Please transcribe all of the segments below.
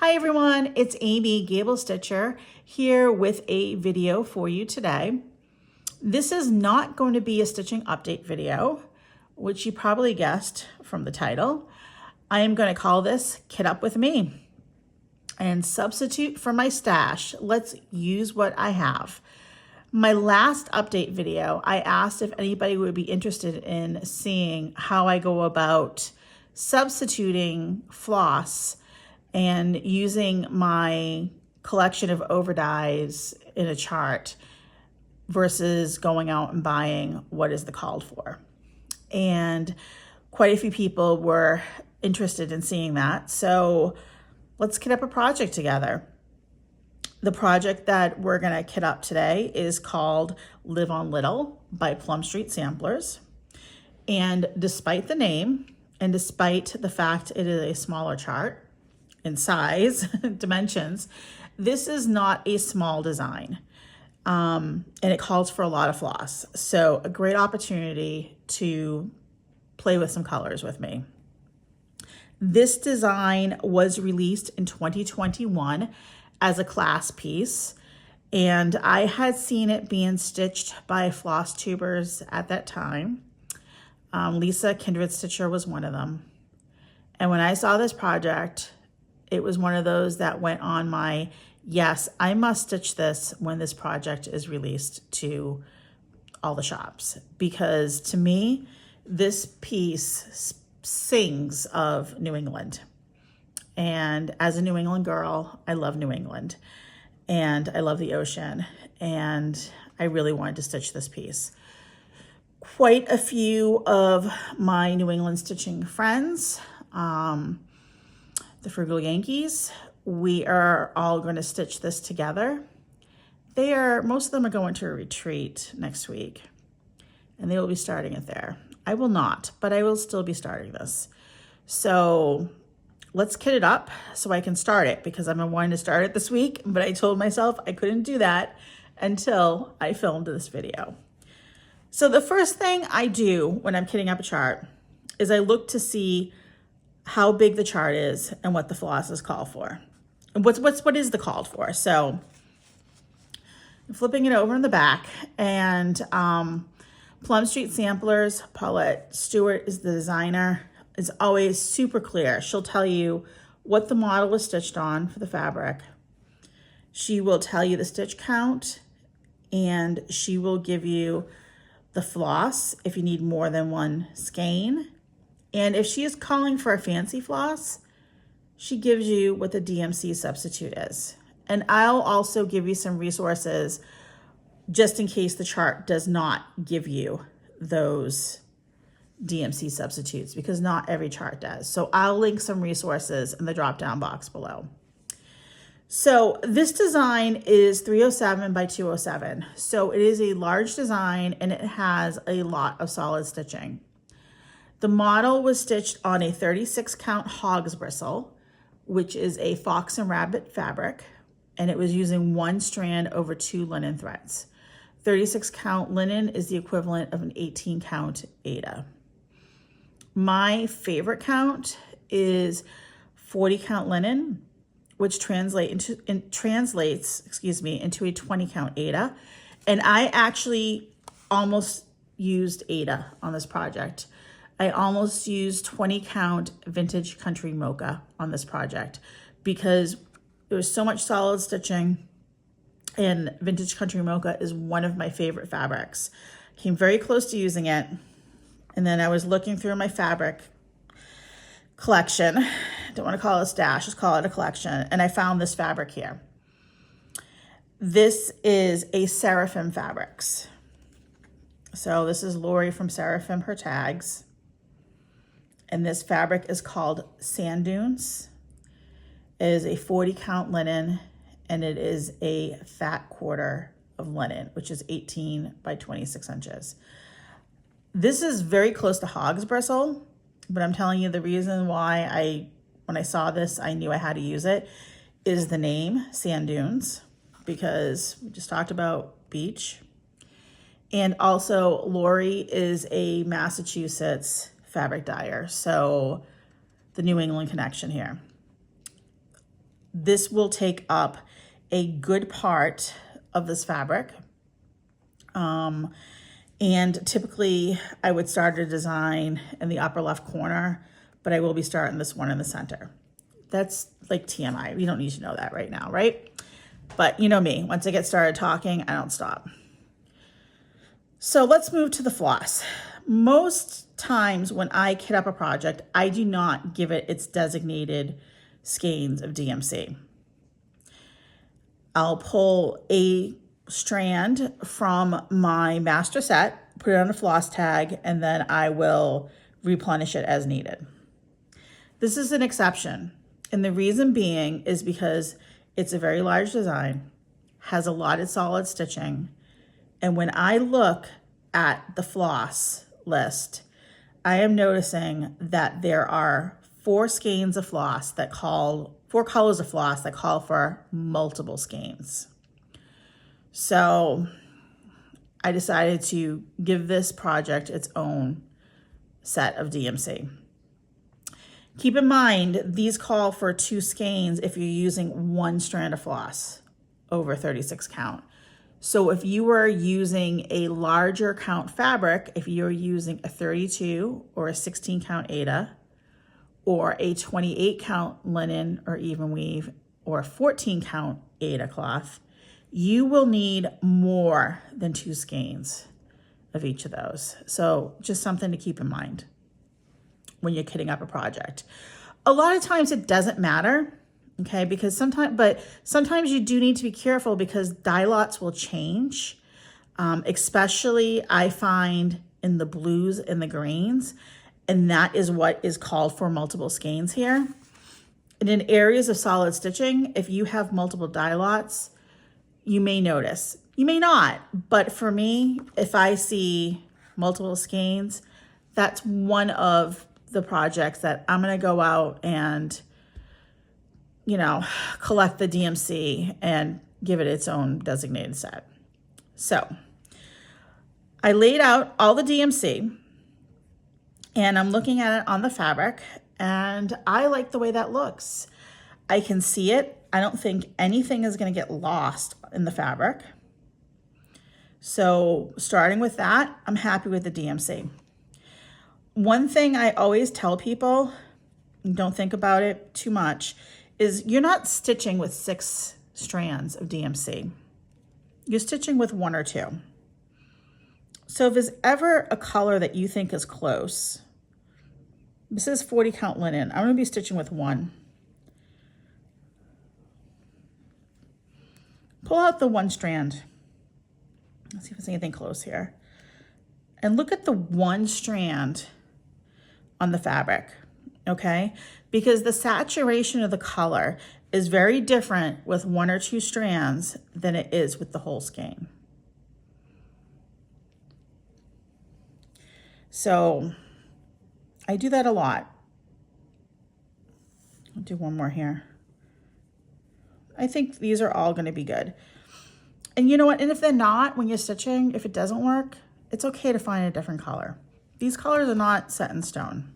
Hi everyone, it's Amy Gable Stitcher here with a video for you today. This is not going to be a stitching update video, which you probably guessed from the title. I am going to call this Kit Up With Me and substitute for my stash. Let's use what I have. My last update video, I asked if anybody would be interested in seeing how I go about substituting floss and using my collection of overdyes in a chart versus going out and buying what is the called for. And quite a few people were interested in seeing that. So let's kit up a project together. The project that we're gonna kit up today is called Live on Little by Plum Street Samplers. And despite the name, and despite the fact it is a smaller chart, in size, dimensions, this is not a small design. And it calls for a lot of floss. So a great opportunity to play with some colors with me. This design was released in 2021 as a class piece. And I had seen it being stitched by floss tubers at that time. Lisa Kindred Stitcher was one of them. And when I saw this project, it was one of those that went on my, yes, I must stitch this when this project is released to all the shops. Because to me, this piece sings of New England. And as a New England girl, I love New England. And I love the ocean. And I really wanted to stitch this piece. Quite a few of my New England stitching friends, the Frugal Yankees, we are all going to stitch this together. Most of them are going to a retreat next week, and they will be starting it there. I will not, but I will still be starting this. So let's kit it up so I can start it, because I've been wanting to start it this week, but I told myself I couldn't do that until I filmed this video. So the first thing I do when I'm kitting up a chart is I look to see how big the chart is and what the flosses call for. And what is the called for? So I'm flipping it over in the back, and Plum Street Samplers, Paulette Stewart is the designer, is always super clear. She'll tell you what the model is stitched on for the fabric. She will tell you the stitch count, and she will give you the floss if you need more than one skein. And if she is calling for a fancy floss, she gives you what the DMC substitute is. And I'll also give you some resources just in case the chart does not give you those DMC substitutes, because not every chart does. So I'll link some resources in the drop-down box below. So this design is 307 by 207. So it is a large design, and it has a lot of solid stitching. The model was stitched on a 36 count hog's bristle, which is a fox and rabbit fabric, and it was using one strand over 2 linen threads. 36 count linen is the equivalent of an 18 count Aida. My favorite count is 40 count linen, which translates into a 20 count Aida. And I actually almost used Aida on this project. I almost used 20 count vintage country mocha on this project because there was so much solid stitching, and vintage country mocha is one of my favorite fabrics. Came very close to using it, and then I was looking through my fabric collection. Don't want to call it a stash, just call it a collection, and I found this fabric here. This is a Seraphim Fabrics. So this is Lori from Seraphim, her tags. And this fabric is called Sand Dunes. It is a 40 count linen, and it is a fat quarter of linen, which is 18 by 26 inches. This is very close to hog's bristle, but I'm telling you the reason why when I saw this, I knew I had to use it, is the name Sand Dunes, because we just talked about beach. And also Lori is a Massachusetts fabric dyer, so the New England connection here. this will take up a good part of this fabric. And typically I would start a design in the upper left corner, but I will be starting this one in the center. That's like TMI. You don't need to know that right now, right? But you know me, once I get started talking, I don't stop. So let's move to the floss. Most times when I kit up a project, I do not give it its designated skeins of DMC. I'll pull a strand from my master set, put it on a floss tag, and then I will replenish it as needed. This is an exception, and the reason being is because it's a very large design, has a lot of solid stitching, and when I look at the floss list, I am noticing that there are 4 skeins of floss that call, 4 colors of floss that call for multiple skeins. So I decided to give this project its own set of DMC. Keep in mind, these call for 2 skeins if you're using 1 strand of floss over 36 count. So if you were using a larger count fabric, if you're using a 32 or a 16 count Aida, or a 28 count linen or even weave, or a 14 count Aida cloth, you will need more than 2 skeins of each of those. So just something to keep in mind when you're kitting up a project. A lot of times it doesn't matter, okay, because sometimes you do need to be careful because dye lots will change, especially I find in the blues and the greens, and that is what is called for multiple skeins here. And in areas of solid stitching, if you have multiple dye lots, you may notice. You may not, but for me, if I see multiple skeins, that's one of the projects that I'm gonna go out and, you know, collect the DMC and give it its own designated set. So I laid out all the DMC and I'm looking at it on the fabric and I like the way that looks. I can see it. I don't think anything is going to get lost in the fabric. So starting with that, I'm happy with the DMC. One thing I always tell people, don't think about it too much, is you're not stitching with 6 strands of DMC. You're stitching with 1 or 2. So if there's ever a color that you think is close, this is 40 count linen. I'm going to be stitching with 1. Pull out the 1 strand. Let's see if there's anything close here. And look at the 1 strand on the fabric, okay? Because the saturation of the color is very different with 1 or 2 strands than it is with the whole skein. So I do that a lot. I'll do 1 more here. I think these are all going to be good. And you know what? And if they're not, when you're stitching, if it doesn't work, it's okay to find a different color. These colors are not set in stone.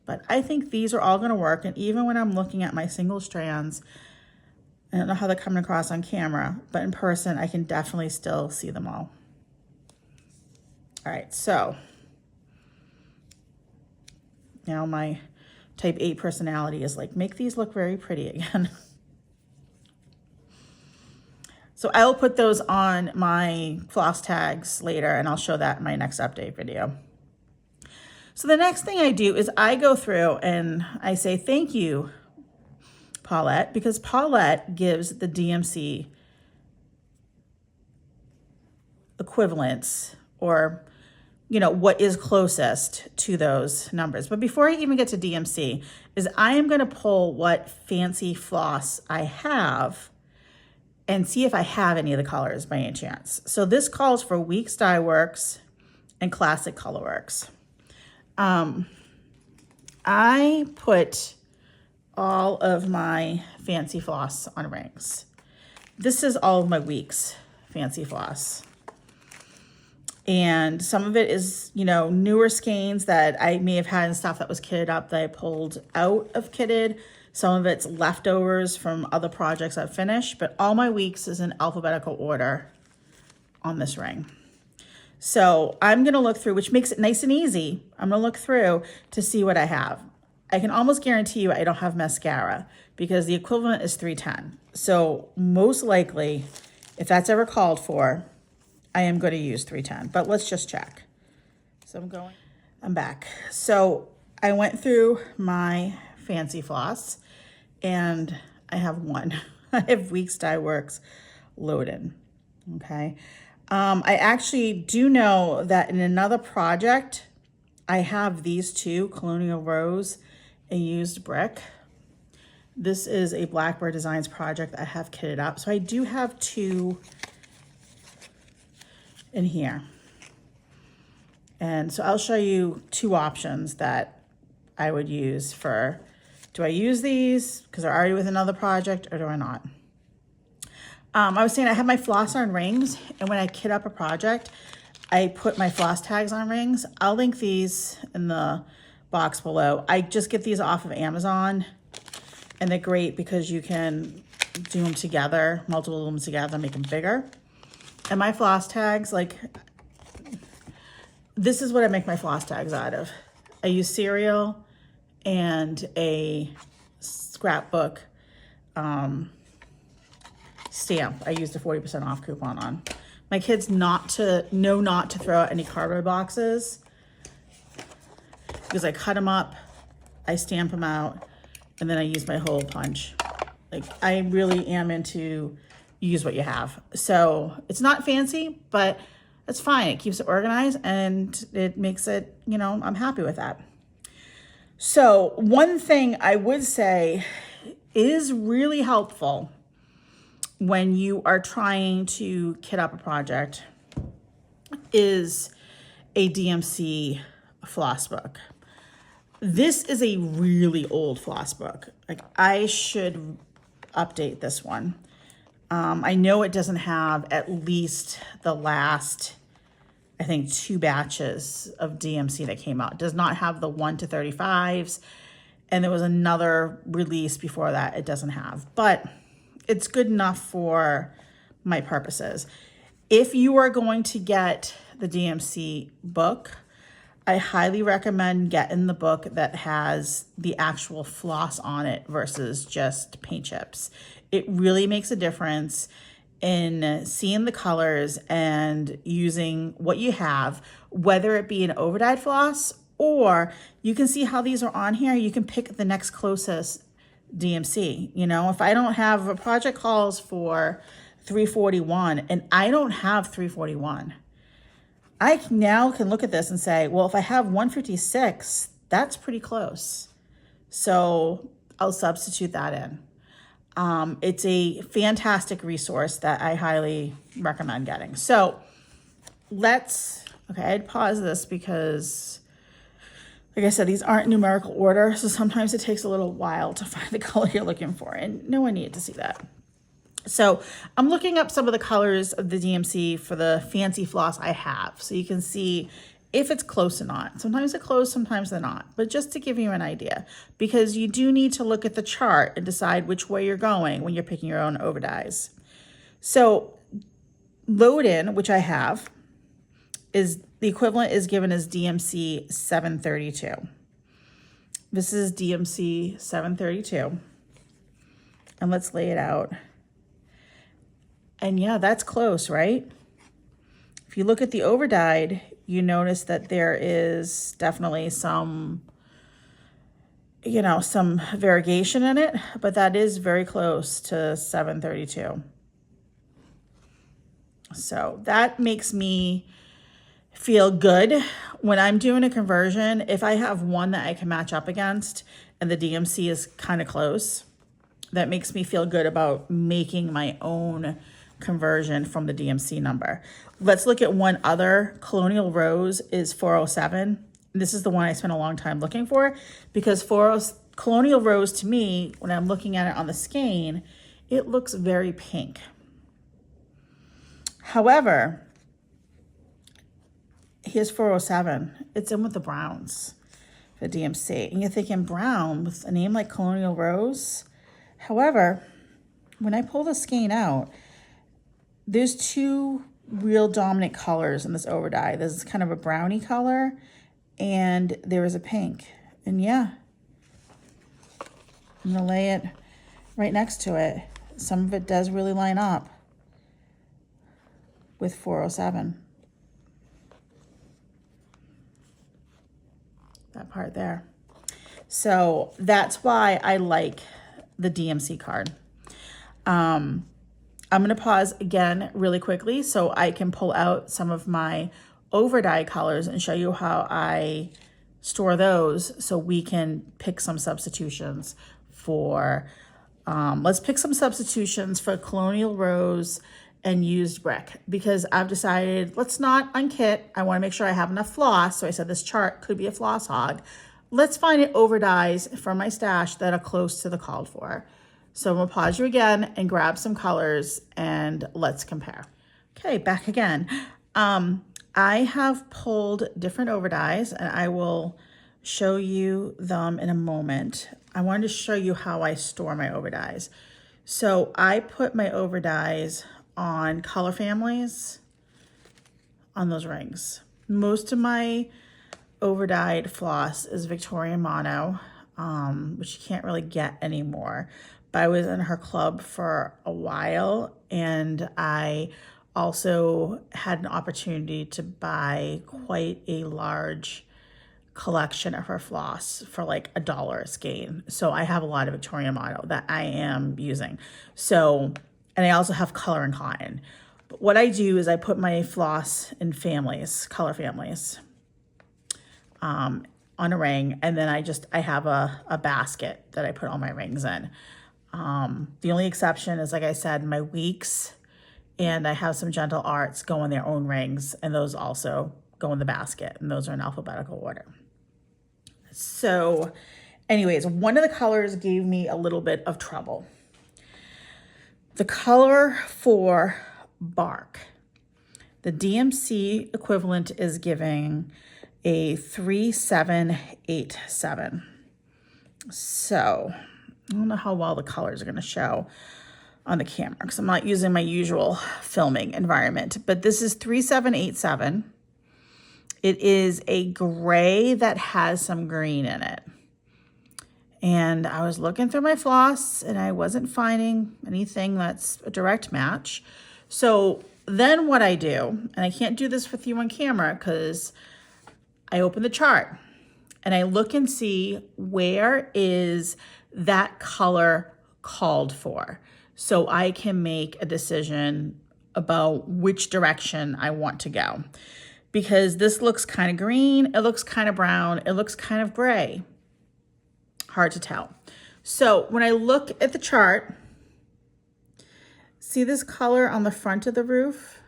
But I think these are all going to work. And even when I'm looking at my single strands, I don't know how they're coming across on camera, but in person, I can definitely still see them all. All right, so now my type 8 personality is like, make these look very pretty again. So I will put those on my floss tags later and I'll show that in my next update video. So the next thing I do is I go through and I say, thank you, Paulette, because Paulette gives the DMC equivalents or, you know, what is closest to those numbers. But before I even get to DMC is I am going to pull what fancy floss I have and see if I have any of the colors by any chance. So this calls for Weeks Dye Works and Classic Colorworks. I put all of my fancy floss on rings. This is all of my Weeks fancy floss. And some of it is, you know, newer skeins that I may have had and stuff that was kitted up that I pulled out of kitted. Some of it's leftovers from other projects I've finished, but all my weeks is in alphabetical order on this ring. So I'm gonna look through, which makes it nice and easy. I'm gonna look through to see what I have. I can almost guarantee you I don't have mascara because the equivalent is 310. So most likely, if that's ever called for, I am gonna use 310, but let's just check. So I'm back. So I went through my fancy floss and I have one. I have Weeks Dye Works loaded, okay? I actually do know that in another project, I have these two, Colonial Rose and Used Brick. This is a Blackbird Designs project I have kitted up. So I do have two in here. And so I'll show you two options that I would use for, do I use these because they're already with another project or do I not? I was saying I have my floss on rings, and when I kit up a project, I put my floss tags on rings. I'll link these in the box below. I just get these off of Amazon, and they're great because you can do them together, multiple of them together, make them bigger. And my floss tags, like, this is what I make my floss tags out of. I use cereal and a scrapbook stamp. I used a 40% off coupon on. My kids know not to throw out any cardboard boxes because I cut them up, I stamp them out, and then I use my hole punch. Like, I really am into use what you have. So it's not fancy, but it's fine. It keeps it organized and it makes it, you know, I'm happy with that. So one thing I would say is really helpful when you are trying to kit up a project is a DMC floss book. This is a really old floss book. Like, I should update this one. I know it doesn't have at least the last, I think, 2 batches of DMC that came out. It does not have the 1 to 35s. And there was another release before that it doesn't have. But it's good enough for my purposes. If you are going to get the DMC book, I highly recommend getting the book that has the actual floss on it versus just paint chips. It really makes a difference in seeing the colors and using what you have, whether it be an overdyed floss or you can see how these are on here. You can pick the next closest DMC. You know, if I don't have a project calls for 341 and I don't have 341, I now can look at this and say, well, if I have 156, that's pretty close. So I'll substitute that in. It's a fantastic resource that I highly recommend getting. So I'd pause this because, like I said, these aren't numerical order. So sometimes it takes a little while to find the color you're looking for, and no one needed to see that. So I'm looking up some of the colors of the DMC for the fancy floss I have. So you can see if it's close or not. Sometimes they're close, sometimes they're not. But just to give you an idea, because you do need to look at the chart and decide which way you're going when you're picking your own overdyes. So load-in, which I have, is the equivalent is given as DMC 732. This is DMC 732. And let's lay it out. And yeah, that's close, right? If you look at the overdyed, you notice that there is definitely some, some variegation in it, but that is very close to 732. So that makes me feel good when I'm doing a conversion. If I have one that I can match up against and the DMC is kind of close, that makes me feel good about making my own conversion from the DMC number. Let's look at one other. Colonial Rose is 407. This is the one I spent a long time looking for because Colonial Rose, to me, when I'm looking at it on the skein, it looks very pink. Here's 407. It's in with the browns. for DMC. And you're thinking brown with a name like Colonial Rose. However, when I pull the skein out, there's two real dominant colors in this over dye. There's kind of a brownie color and there is a pink. And yeah, I'm gonna lay it right next to it. Some of it does really line up with 407. That part there. So that's why I like the DMC card. I'm gonna pause again really quickly so I can pull out some of my over dye colors and show you how I store those so we can pick some substitutions for, let's pick some substitutions for Colonial Rose and used brick, because I've decided let's not unkit. I want to make sure I have enough floss. So I said this chart could be a floss hog. Let's find it over dyes from my stash that are close to the called for. So I'm gonna pause you again and grab some colors and let's compare. Okay, back again. I have pulled different over dyes and I will show you them in a moment. I wanted to show you how I store my over dyes. So I put my over dyes on color families on those rings. Most of my over dyed floss is Victorian Mono, which you can't really get anymore. But I was in her club for a while and I also had an opportunity to buy quite a large collection of her floss for like $1 a skein. So I have a lot of Victorian Mono that I am using. So, and I also have color and cotton. But what I do is I put my floss in families, color families, on a ring. And then I have a basket that I put all my rings in. The only exception is, like I said, my weeks, and I have some Gentle Arts go in their own rings, and those also go in the basket, and those are in alphabetical order. So anyways, one of the colors gave me a little bit of trouble. The color for bark, the DMC equivalent is giving a 3787. So I don't know how well the colors are going to show on the camera because I'm not using my usual filming environment, but this is 3787. It is a gray that has some green in it. And I was looking through my floss and I wasn't finding anything that's a direct match. So then what I do, and I can't do this with you on camera because I open the chart and I look and see where is that color called for, so I can make a decision about which direction I want to go. Because this looks kind of green, it looks kind of brown, it looks kind of gray. Hard to tell. So when I look at the chart, see this color on the front of the roof?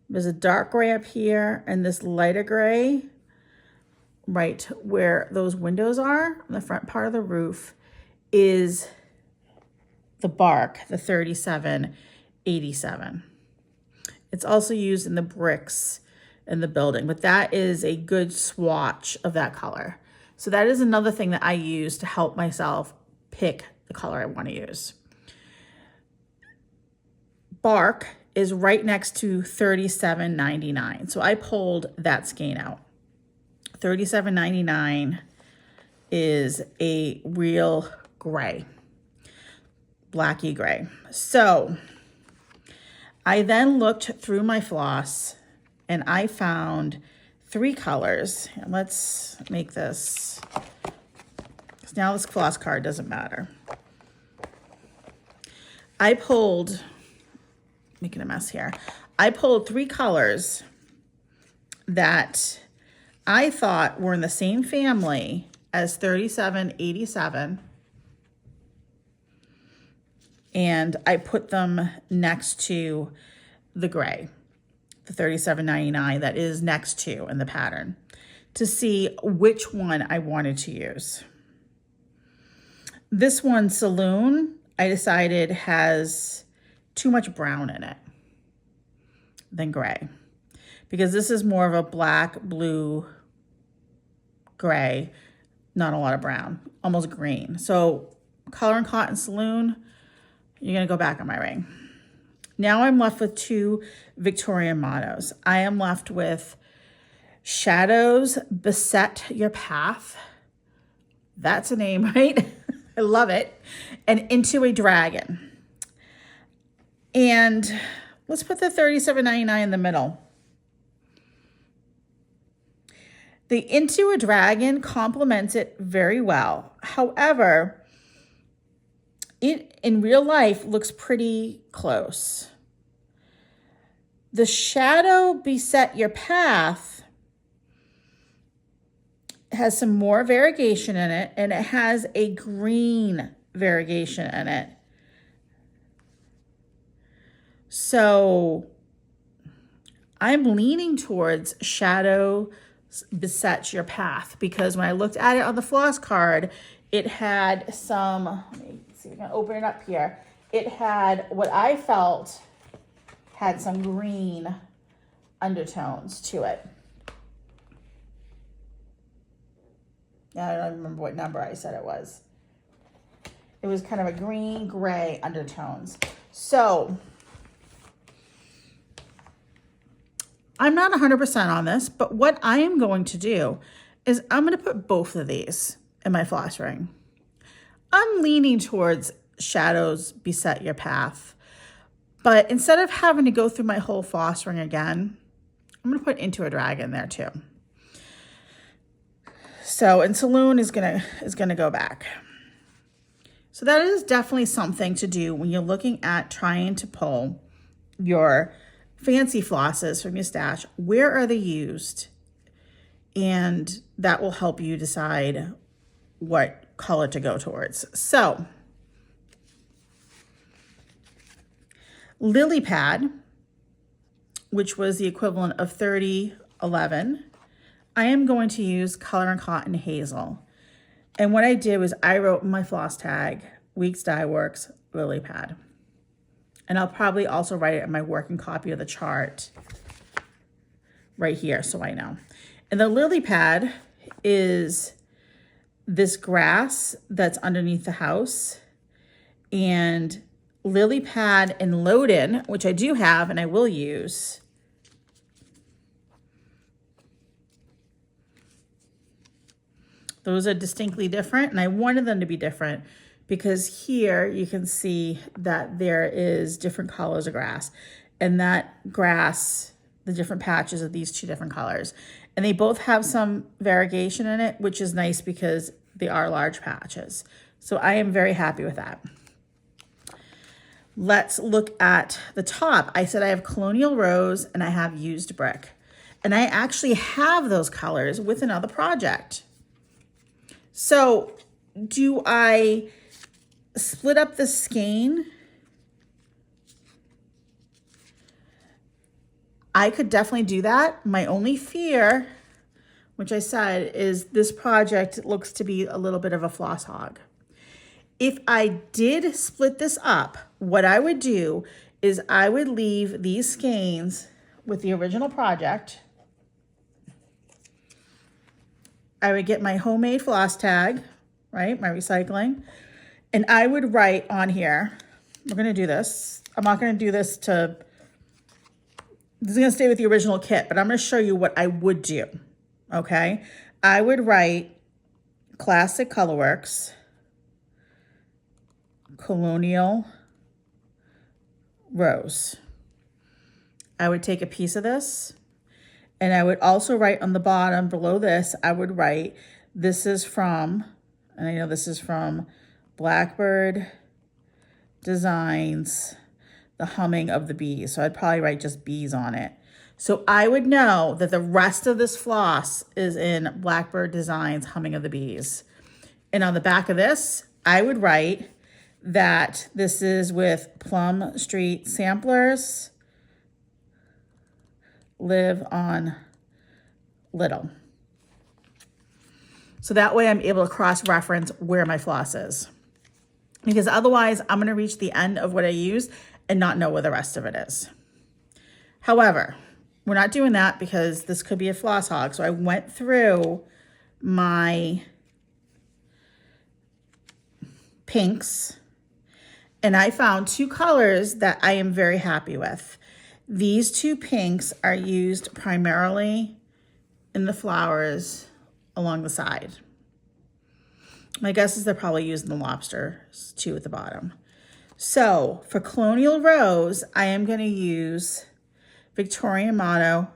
There's a dark gray up here and this lighter gray right where those windows are on the front part of the roof is the bark, the 3787. It's also used in the bricks in the building, but that is a good swatch of that color. So that is another thing that I use to help myself pick the color I want to use. Bark is right next to 3799. So I pulled that skein out. 3799 is a real gray, blacky gray. So I then looked through my floss and I found 3 colors. And let's make this, because now this floss card doesn't matter. I pulled, making a mess here. I pulled 3 colors that I thought were in the same family as 3787. And I put them next to the gray, the 3799 that is next to in the pattern, to see which one I wanted to use. This one, Saloon, I decided has too much brown in it than gray, because this is more of a black, blue, gray, not a lot of brown, almost green. So Color and Cotton Saloon, you're gonna go back on my ring. Now I'm left with 2 Victorian mottos. I am left with Shadows Beset Your Path. That's a name, right? I love it. And Into a Dragon. And let's put the $37.99 in the middle. The Into a Dragon complements it very well. However, it in real life looks pretty close. The Shadow Beset Your Path has some more variegation in it, and it has a green variegation in it. So I'm leaning towards Shadow Beset Your Path, because when I looked at it on the floss card, it had some, let me see if I can open it up here. It had what I felt had some green undertones to it. Now I don't remember what number I said it was. It was kind of a green gray undertones. So I'm not 100% on this, but what I am going to do is I'm going to put both of these in my floss ring. I'm leaning towards Shadows Beset Your Path, but instead of having to go through my whole floss ring again, I'm going to put Into a Dragon there too. So, and Saloon is gonna go back. So that is definitely something to do when you're looking at trying to pull your fancy flosses from your stash. Where are they used? And that will help you decide what color to go towards. So, Lily Pad, which was the equivalent of 3011, I am going to use Color and Cotton Hazel. And what I did was I wrote in my floss tag, Weeks Dye Works Lily Pad. And I'll probably also write it in my working copy of the chart right here so I know. And the Lily Pad is this grass that's underneath the house. And Lily Pad and Loden, which I do have and I will use, those are distinctly different, and I wanted them to be different because here you can see that there is different colors of grass, and that grass, the different patches of these 2 different colors, and they both have some variegation in it, which is nice because they are large patches. So I am very happy with that. Let's look at the top. I said I have Colonial Rose and I have Used Brick, and I actually have those colors with another project. So do I split up the skein? I could definitely do that. My only fear, which I said, is this project looks to be a little bit of a floss hog. If I did split this up, what I would do is I would leave these skeins with the original project. I would get my homemade floss tag, right, my recycling, and I would write on here, we're going to do this. I'm not going to do this to, this is going to stay with the original kit, but I'm going to show you what I would do, okay? I would write Classic Colorworks, Colonial Rose. I would take a piece of this, and I would also write on the bottom below this, I would write, this is from, and I know this is from Blackbird Designs, The Humming of the Bees. So I'd probably write just bees on it. So I would know that the rest of this floss is in Blackbird Designs, Humming of the Bees. And on the back of this, I would write that this is with Plum Street Samplers, Live on Little. So that way I'm able to cross-reference where my floss is. Because otherwise I'm going to reach the end of what I use and not know where the rest of it is. However, we're not doing that because this could be a floss hog. So I went through my pinks, and I found two colors that I am very happy with. These two pinks are used primarily in the flowers along the side. My guess is they're probably using the lobsters too at the bottom. So for Colonial Rose, I am going to use Victorian Motto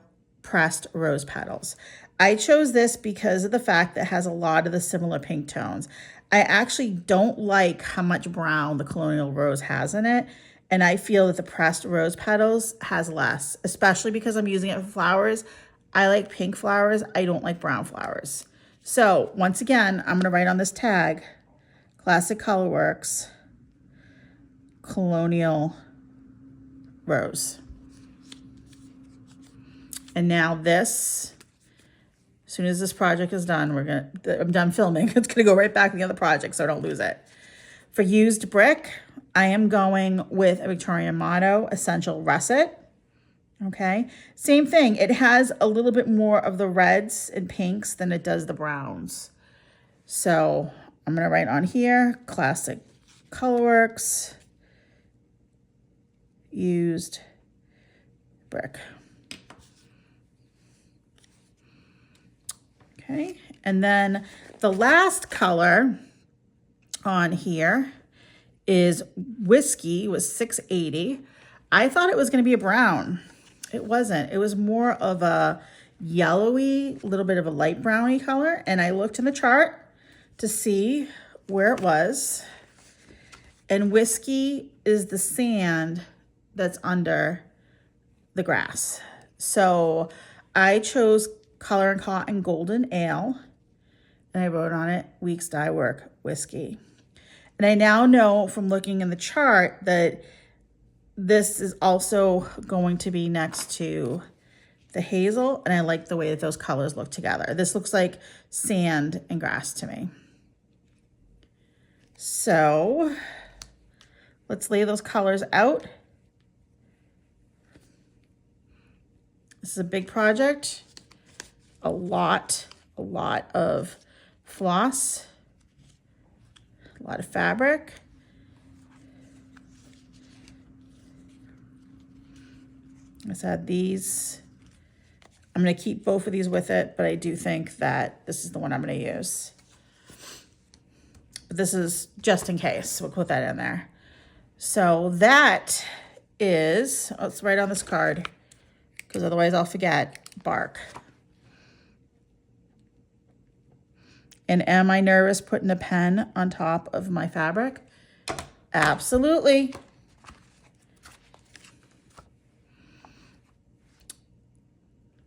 pressed rose petals. I chose this because of the fact that it has a lot of the similar pink tones. I actually don't like how much brown the Colonial Rose has in it, and I feel that the pressed rose petals has less, especially because I'm using it for flowers. I like pink flowers. I don't like brown flowers. So once again, I'm going to write on this tag, Classic Colorworks, Colonial Rose. And now this, as soon as this project is done, I'm done filming. It's gonna go right back to the other project so I don't lose it. For used brick, I am going with a Victorian Motto Essential Russet. Okay, same thing. It has a little bit more of the reds and pinks than it does the browns. So I'm gonna write on here, Classic Colorworks, used brick. Okay, and then the last color on here is Whiskey, was $6.80. I thought it was going to be a brown. It wasn't. It was more of a yellowy, little bit of a light browny color. And I looked in the chart to see where it was. And Whiskey is the sand that's under the grass. So I chose Color and Cotton Golden Ale, and I wrote on it, Weeks Dye Work Whiskey. And I now know from looking in the chart that this is also going to be next to the hazel, and I like the way that those colors look together. This looks like sand and grass to me. So let's lay those colors out. This is a big project. A lot of floss, a lot of fabric. I said these, I'm going to keep both of these with it, but I do think that this is the one I'm going to use. But this is just in case, we'll put that in there. So that is, let's write on this card, because otherwise I'll forget, bark. And am I nervous putting a pen on top of my fabric? Absolutely.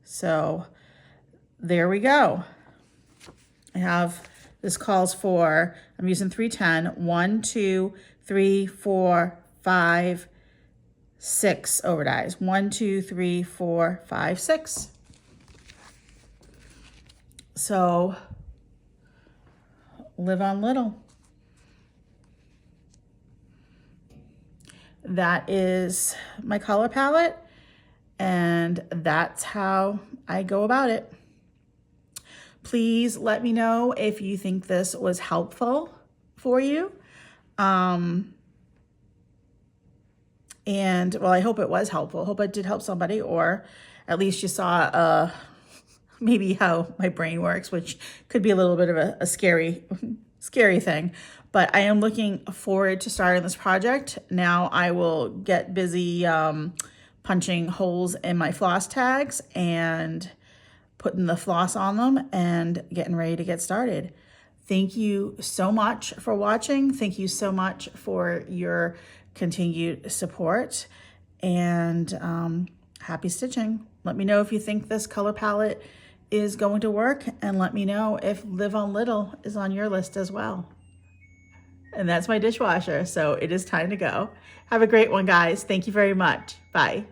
So there we go. I have, this calls for, I'm using 310, 1, 2, 3, 4, 5, 6 over dies. 1, 2, 3, 4, 5, 6. So live on little. That is my color palette, and that's how I go about it. Please let me know if you think this was helpful for you. And well, I hope it was helpful. Hope it did help somebody, or at least you saw maybe how my brain works, which could be a little bit of a scary thing. But I am looking forward to starting this project. Now I will get busy punching holes in my floss tags and putting the floss on them and getting ready to get started. Thank you so much for watching. Thank you so much for your continued support, and happy stitching. Let me know if you think this color palette is going to work, and let me know if Live on Little is on your list as well. And that's my dishwasher, so it is time to go. Have a great one, guys. Thank you very much. Bye.